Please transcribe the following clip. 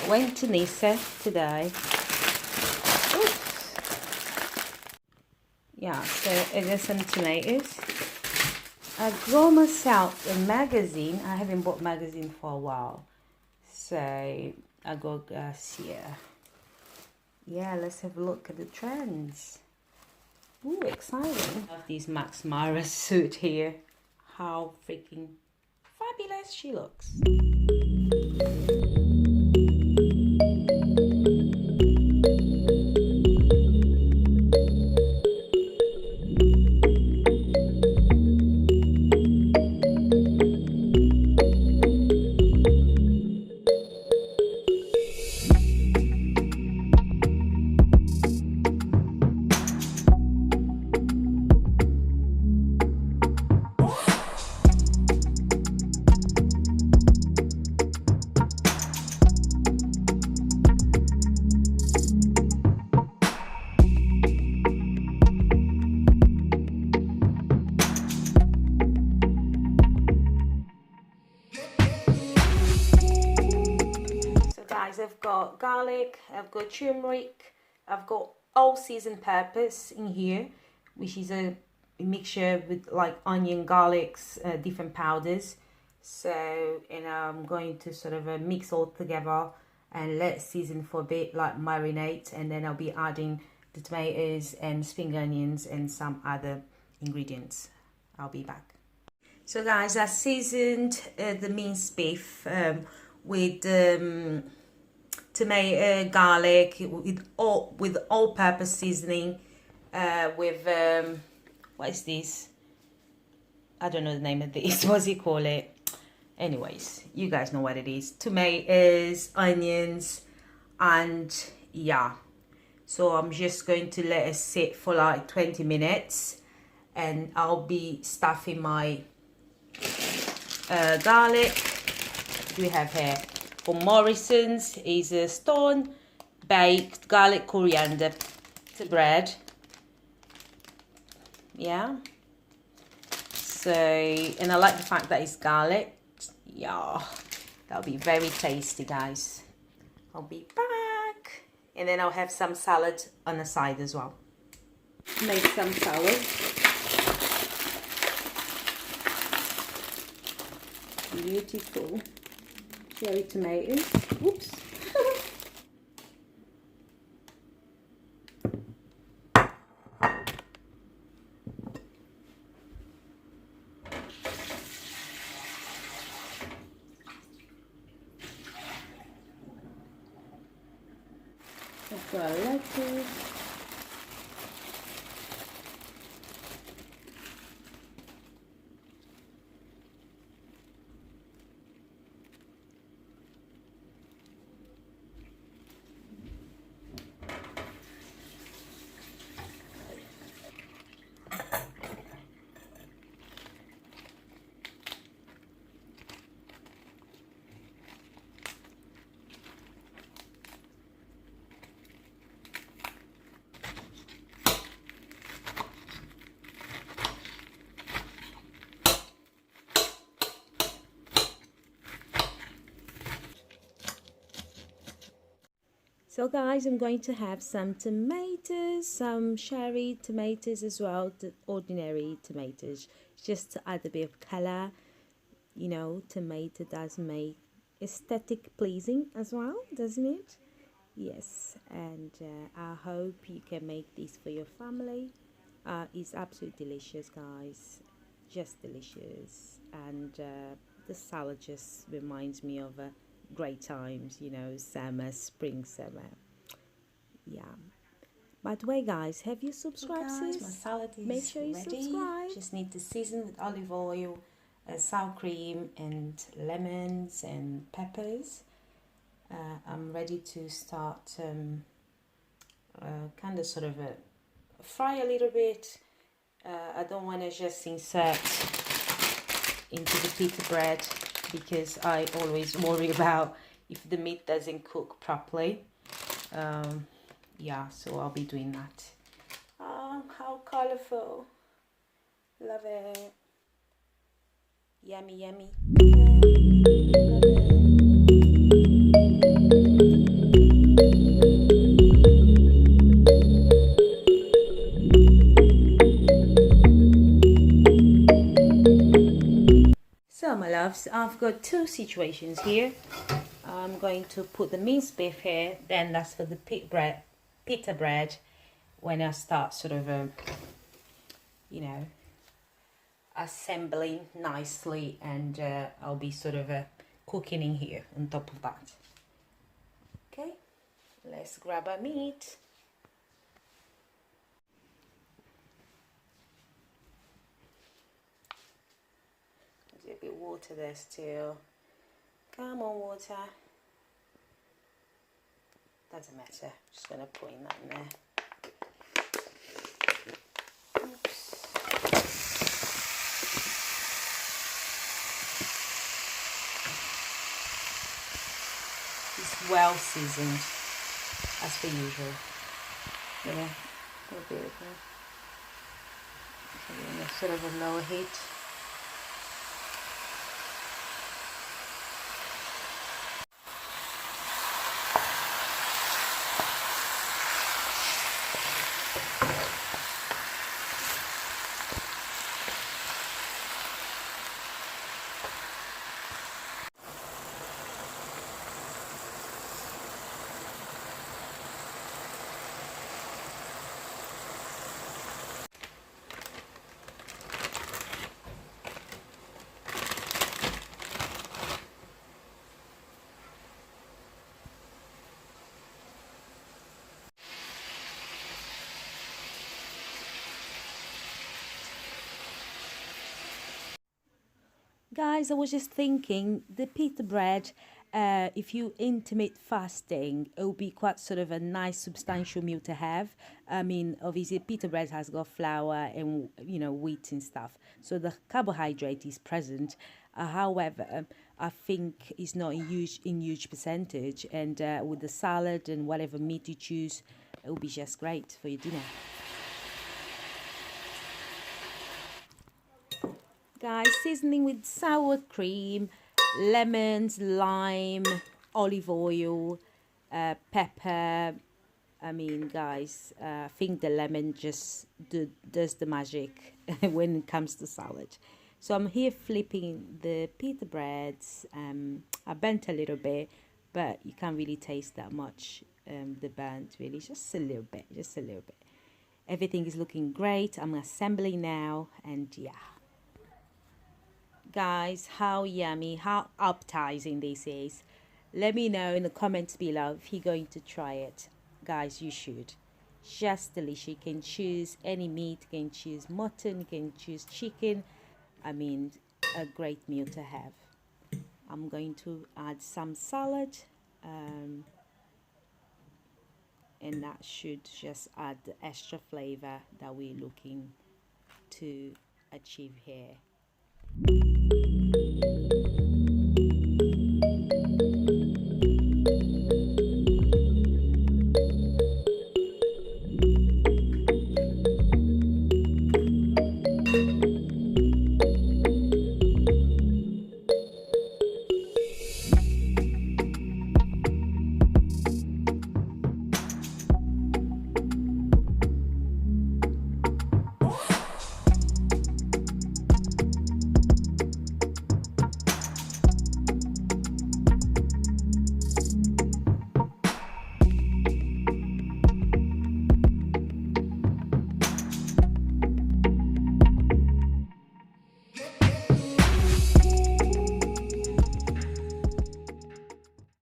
Went to Nisa today. Oops. Yeah, so it is some tomatoes. I got myself a magazine. I haven't bought magazine for a while, so I got here. Yeah, let's have a look at the trends. Ooh, exciting! I have this Max Mara suit here. How freaking fabulous she looks. I've got garlic, I've got turmeric, I've got all season peppers in here, which is a mixture with like onion, garlics, different powders. So, and I'm going to sort of mix all together and let season for a bit, like marinate, and then I'll be adding the tomatoes and spring onions and some other ingredients. I'll be back. So guys, I seasoned the minced beef with tomato, garlic, with all-purpose seasoning, with what is this? I don't know the name of this. What's it call it? Anyways, you guys know what it is. Tomatoes, onions, and yeah. So I'm just going to let it sit for like 20 minutes, and I'll be stuffing my garlic. What do we have here? For Morrison's is a Stonebaked Garlic Coriander bread. Yeah. So, and I like the fact that it's garlic. Yeah, that'll be very tasty, guys. I'll be back. And then I'll have some salad on the side as well. Make some salad. Beautiful. Cherry tomatoes. Whoops. I've got lettuce. So guys, I'm going to have some tomatoes, some cherry tomatoes as well, the ordinary tomatoes, just to add a bit of color. You know, tomato does make aesthetic pleasing as well, doesn't it? Yes, and I hope you can make this for your family. It's absolutely delicious, guys, just delicious. And the salad just reminds me of great times, you know, summer, spring, summer. Yeah. By the way, guys, have you subscribed? So guys, my salad is Make sure you ready. Subscribe. Just need to season with olive oil, sour cream, and lemons and peppers. I'm ready to start kind of sort of fry a little bit. I don't want to just insert into the pita bread, because I always worry about, if the meat doesn't cook properly. Yeah, so I'll be doing that. Oh, how colorful. Love it. Yummy, yummy. Love it. So my loves, I've got two situations here. I'm going to put the minced beef here, then that's for the pita bread when I start sort of, you know, assembling nicely, and I'll be sort of cooking in here on top of that. Okay, let's grab our meat. There's a bit of water there still. Come on, water. Doesn't matter, just gonna put in that in there. Oops. It's well seasoned, as per usual. Yeah, a little bit of a sort of a lower heat. Guys, I was just thinking, the pita bread, if you intermittent fasting, it will be quite sort of a nice substantial meal to have. I mean, obviously, pita bread has got flour and, you know, wheat and stuff. So the carbohydrate is present. However, I think it's not in huge percentage. And with the salad and whatever meat you choose, it will be just great for your dinner. Guys, seasoning with sour cream, lemons, lime, olive oil, pepper. I mean, guys, I think the lemon just does the magic when it comes to salad. So I'm here flipping the pita breads. I burnt a little bit, but you can't really taste that much, the burnt really, just a little bit, just a little bit. Everything is looking great. I'm assembling now, and yeah. Guys, how yummy, how appetizing this is. Let me know in the comments below if you're going to try it. Guys, you should. Just delicious. You can choose any meat. You can choose mutton. You can choose chicken. I mean, a great meal to have. I'm going to add some salad. And that should just add the extra flavor that we're looking to achieve here.